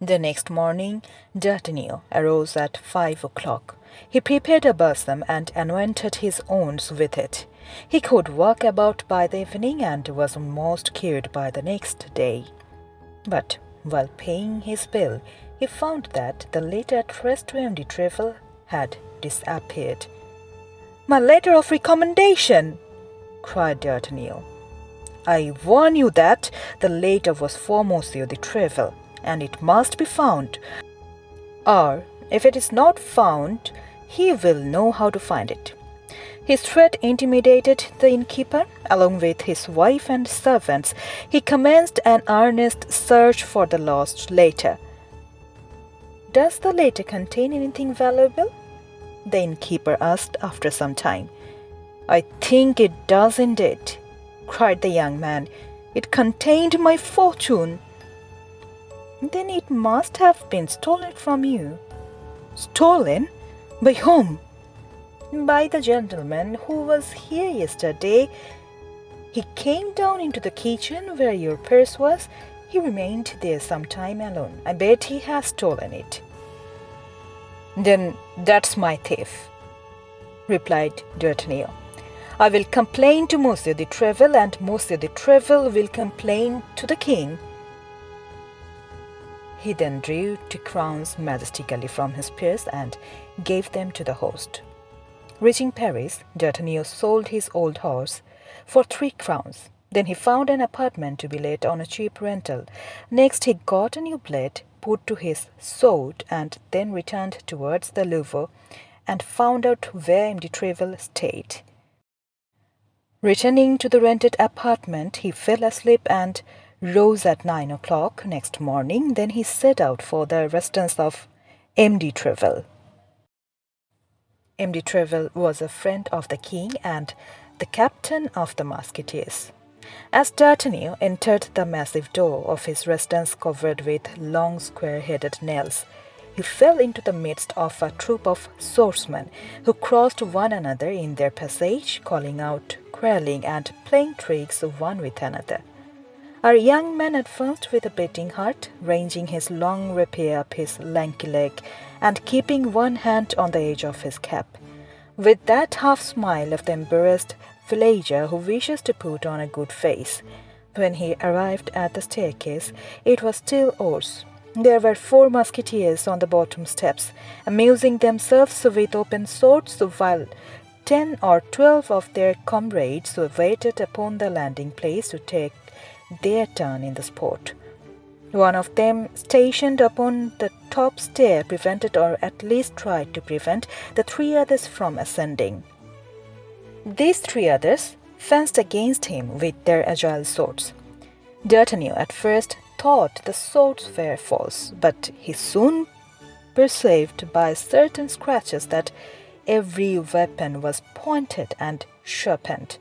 The next morning, D'Artagnan arose at 5 o'clock. He prepared a balsam and anointed his wounds with it. He could walk about by the evening and was almost cured by the next day. But while paying his bill, he found that the letter addressed to M. de Treville had disappeared. "My letter of recommendation!" cried D'Artagnan. "I warn you that the letter was for Monsieur de Treville, and it must be found. Or, if it is not found, he will know how to find it." His threat intimidated the innkeeper. Along with his wife and servants, he commenced an earnest search for the lost letter. "Does the letter contain anything valuable?" the innkeeper asked after some time. "I think it does indeed," cried the young man. "It contained my fortune." "Then it must have been stolen from you." "Stolen? By whom?" "By the gentleman who was here yesterday. He came down into the kitchen where your purse was. He remained there some time alone. I bet he has stolen it." "Then that's my thief," replied D'Artagnan. "I will complain to Monsieur de Treville, and Monsieur de Treville will complain to the king." He then drew 2 crowns majestically from his purse and gave them to the host. Reaching Paris, D'Artagnan sold his old horse for 3 crowns. Then he found an apartment to be let on a cheap rental. Next he got a new blade, put to his sword, and then returned towards the Louvre and found out where M. de Treville stayed. Returning to the rented apartment, he fell asleep and rose at 9 o'clock next morning. Then he set out for the residence of M. de Treville. M. de Treville was a friend of the king and the captain of the Musketeers. As D'Artagnan entered the massive door of his residence covered with long square-headed nails, he fell into the midst of a troop of swordsmen who crossed one another in their passage, calling out, quarreling, and playing tricks one with another. Our young man advanced with a beating heart, ranging his long rapier up his lanky leg and keeping one hand on the edge of his cap, with that half-smile of the embarrassed villager who wishes to put on a good face. When he arrived at the staircase, it was still hoarse. There were 4 musketeers on the bottom steps, amusing themselves with open swords, while 10 or 12 of their comrades waited upon the landing place to take their turn in the sport. One of them, stationed upon the top stair, prevented, or at least tried to prevent, the 3 others from ascending. These 3 others fenced against him with their agile swords. D'Artagnan at first thought the swords were false, but he soon perceived by certain scratches that every weapon was pointed and sharpened,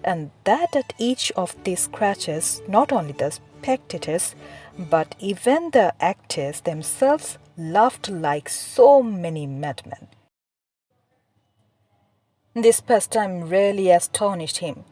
and that at each of these scratches not only the spectators but even the actors themselves laughed like so many madmen. This pastime really astonished him.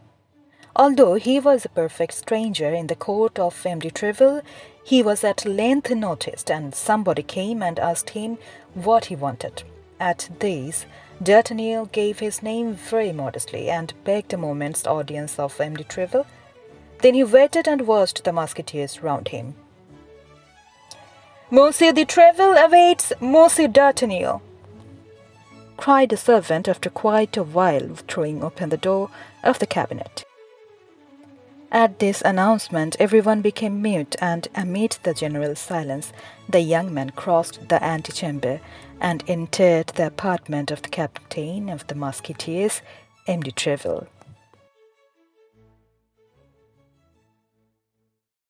Although he was a perfect stranger in the court of M. de Treville, he was at length noticed, and somebody came and asked him what he wanted. At this, D'Artagnan gave his name very modestly and begged a moment's audience of M. de Treville. Then he waited and watched the musketeers round him. "Monsieur de Treville awaits Monsieur d'Artagnan," cried the servant after quite a while, throwing open the door of the cabinet. At this announcement, everyone became mute, and amid the general silence, the young man crossed the antechamber and entered the apartment of the captain of the Musketeers, M. de Treville.